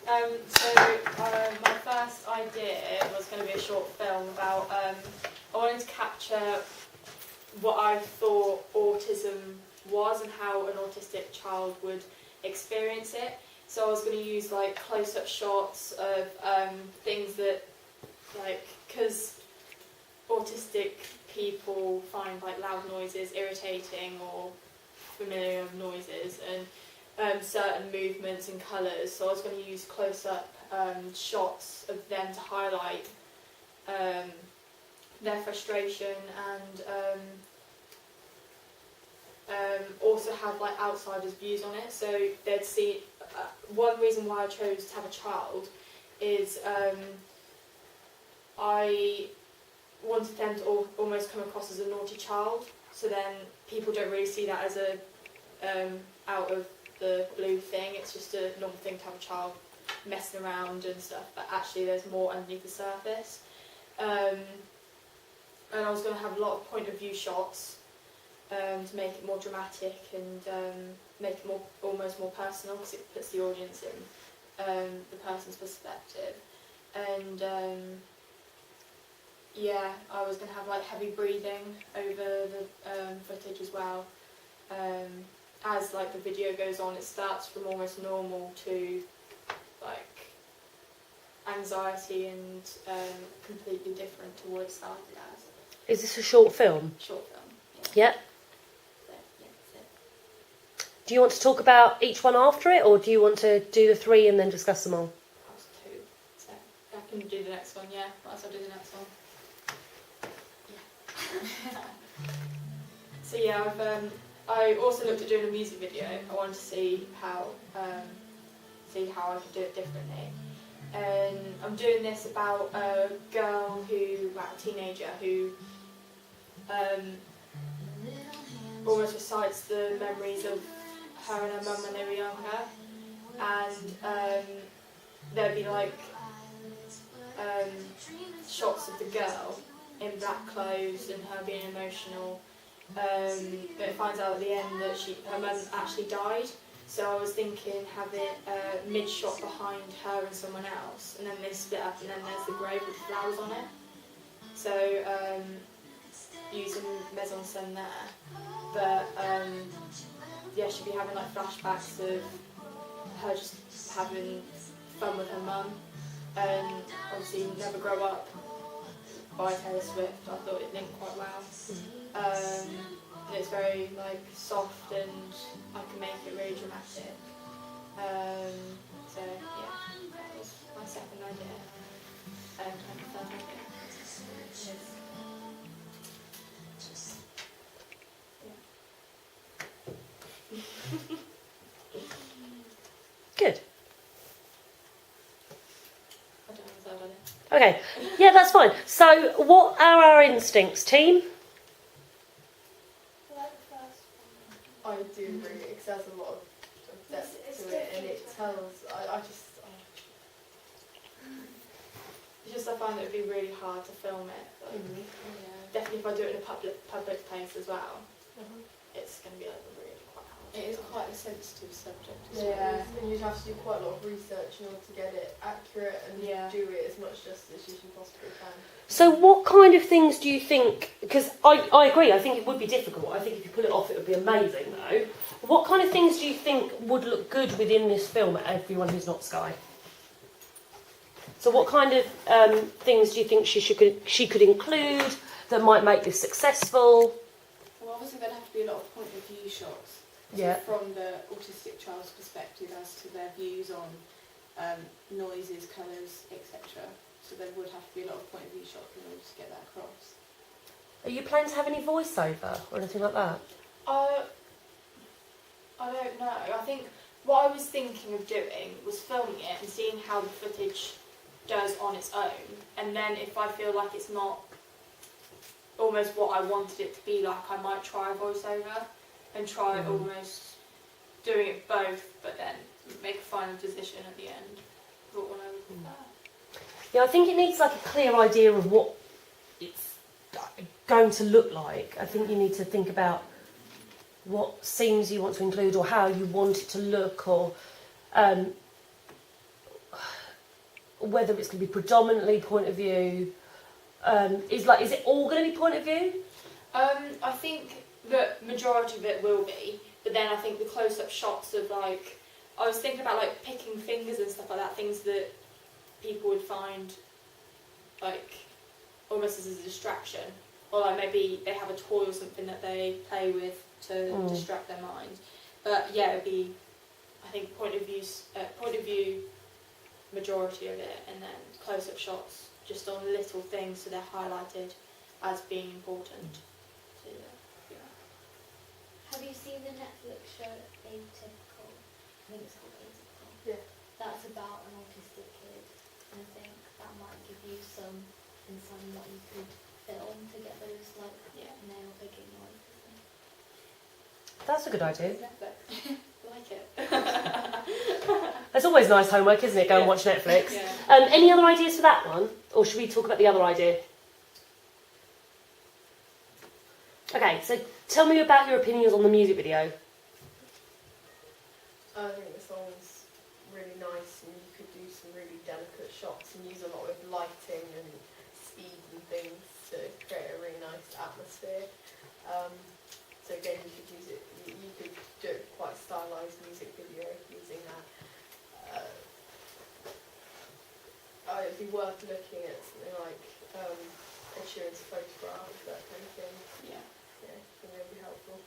My first idea was going to be a short film about, I wanted to capture what I thought autism was and how an autistic child would experience it. So I was going to use like close-up shots of things that, like, because autistic people find like loud noises irritating or familiar noises, and certain movements and colours. So I was going to use close-up shots of them to highlight their frustration, and also have like outsiders' views on it. So they'd see. One reason why I chose to have a child is I wanted them to almost come across as a naughty child. So then people don't really see that as a out of the blue thing. It's just a normal thing to have a child messing around and stuff, but actually there's more underneath the surface. And I was going to have a lot of point of view shots to make it more dramatic and make it almost more personal, because it puts the audience in the person's perspective. And yeah, I was going to have like heavy breathing over the footage as well. As like the video goes on, it starts from almost normal to like anxiety and completely different to what it started as. Is this a short film? Short film. Yeah. Do you want to talk about each one after it, or do you want to do the three and then discuss them all? That was two, so I can do the next one. Yeah, might as well do the next one. Yeah. So yeah, I also looked at doing a music video. I wanted to see how I could do it differently. And I'm doing this about a girl a teenager who almost recites the memories of her and her mum when they were younger. And there'd be like shots of the girl in black clothes and her being emotional. But it finds out at the end that her mum actually died. So I was thinking have it mid-shot behind her and someone else, and then they split up, and then there's the grave with flowers on it. So using mise en scène there. But yeah, she'd be having like flashbacks of her just having fun with her mum, and obviously Never Grow Up by Taylor Swift. I thought it linked quite well. And it's very like soft, and I can make it really dramatic. So yeah, that was my second idea. And my third idea is Good. I don't know if I've done it. Okay. Yeah, that's fine. So, what are our instincts, team? I do agree, because there's a lot of depth to it, and it tells. It's just I find it would be really hard to film it. But definitely if I do it in a public place as well, it's going to be like really quite hard. It is quite a sensitive subject as well, and you'd have to do quite a lot of research in order to get it accurate and do it as much justice as you possibly can. So what kind of things do you think, because I agree, I think it would be difficult. I think if you pull it off it would be amazing though. What kind of things do you think would look good within this film, Everyone Who's Not Sky? So what kind of things do you think she could include that might make this successful? Well, obviously there'd have to be a lot of point of view shots. Yeah. From the autistic child's perspective as to their views on noises, colours, etc. So there would have to be a lot of point of view shots in order to get that across. Are you planning to have any voiceover or anything like that? I don't know. I think what I was thinking of doing was filming it and seeing how the footage does on its own, and then if I feel like it's not almost what I wanted it to be like, I might try a voiceover and try almost doing it both, but then make a final decision at the end. What one I would prefer. Yeah, I think it needs like a clear idea of what it's going to look like. I think you need to think about what scenes you want to include or how you want it to look, or whether it's going to be predominantly point of view. Is it all going to be point of view? I think the majority of it will be, but then I think the close-up shots of like, I was thinking about like picking fingers and stuff like that, things that people would find like almost as a distraction, or like maybe they have a toy or something that they play with to distract their mind. But yeah, it'd be, I think point of view majority of it, and then close-up shots just on little things, so they're highlighted as being important. So, yeah. Have you seen the Netflix show Atypical? I think it's called Atypical. Yeah. That's about an autistic kid, and I think that might give you some insight on what you could film to get those like nail picking noises. That's a good idea. Like it. It's always nice homework, isn't it? Go and watch Netflix. Yeah. Any other ideas for that one? Or should we talk about the other idea? Okay, so tell me about your opinions on the music video. I think the song's really nice, and you could do some really delicate shots and use a lot of lighting and speed and things to create a really nice atmosphere. So again, you could use it. You could do a quite stylized music video using that. It'd be worth looking at something like Ed Sheeran's Photograph, that kind of thing. Yeah. Yeah, I think that would be helpful.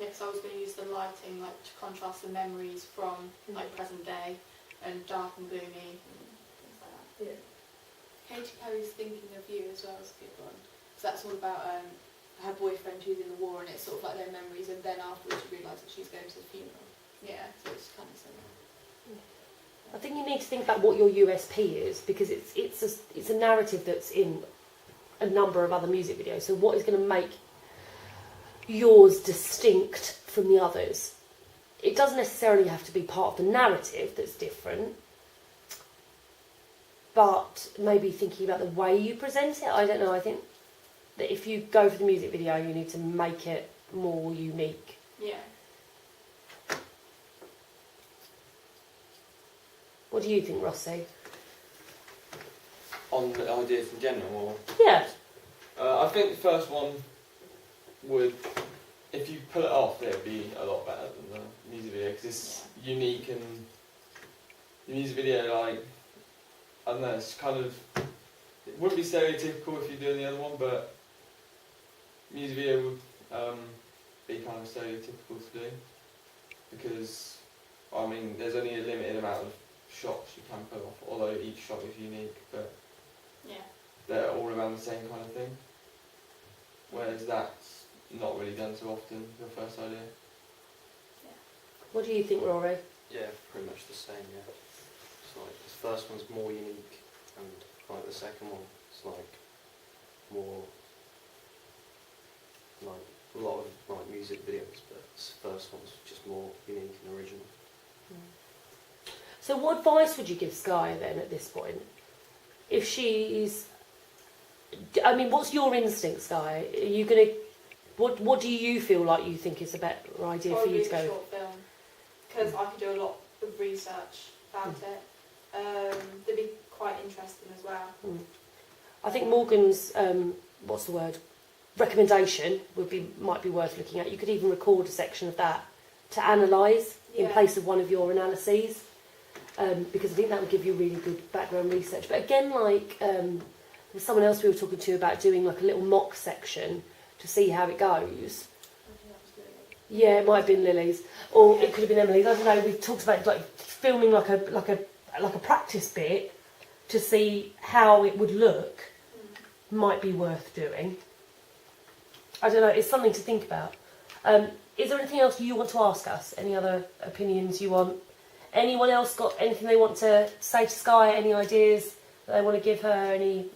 Yeah, because I was going to use the lighting like to contrast the memories from like present day and dark and gloomy and things like that. Yeah. Katy Perry's Thinking of You as well is a good one. So that's all about her boyfriend who's in the war, and it's sort of like their memories, and then afterwards you realise that she's going to the funeral. Yeah, so it's kind of similar. I think you need to think about what your USP is, because it's a narrative that's in a number of other music videos. So what is going to make yours distinct from the others? It doesn't necessarily have to be part of the narrative that's different, but maybe thinking about the way you present it. I don't know. I think that if you go for the music video, you need to make it more unique. Yeah. What do you think, Rossi? On the ideas in general, or? Yeah. I think the first one would, if you pull it off, it would be a lot better than the music video, because it's unique, and the music video, like, I don't know, it's kind of, it wouldn't be stereotypical if you're doing the other one, but music video would be kind of stereotypical to do, because, I mean, there's only a limited amount of shots you can pull off, although each shot is unique, but they're all around the same kind of thing, whereas that's not really done so often, your first idea. What do you think, Rory? Yeah, pretty much the same, yeah. It's like, the first one's more unique, and like the second one, it's like more, like a lot of like music videos, but this first one's just more unique and original. So what advice would you give Sky then at this point? If she's... I mean, what's your instinct, Sky? Are you going to... What do you feel like you think is a better idea for you to Probably a go? short film, because I could do a lot of research about it. They'd be quite interesting as well. I think Morgan's, recommendation might be worth looking at. You could even record a section of that to analyse in place of one of your analyses. Because I think that would give you really good background research. But again, like there's someone else we were talking to about doing like a little mock section to see how it goes. Yeah, it might have been Lily's, or it could have been Emily's. I don't know. We talked about like filming like a practice bit to see how it would look. Might be worth doing. I don't know. It's something to think about. Is there anything else you want to ask us? Any other opinions you want? Anyone else got anything they want to say to Sky? Any ideas that they want to give her? Any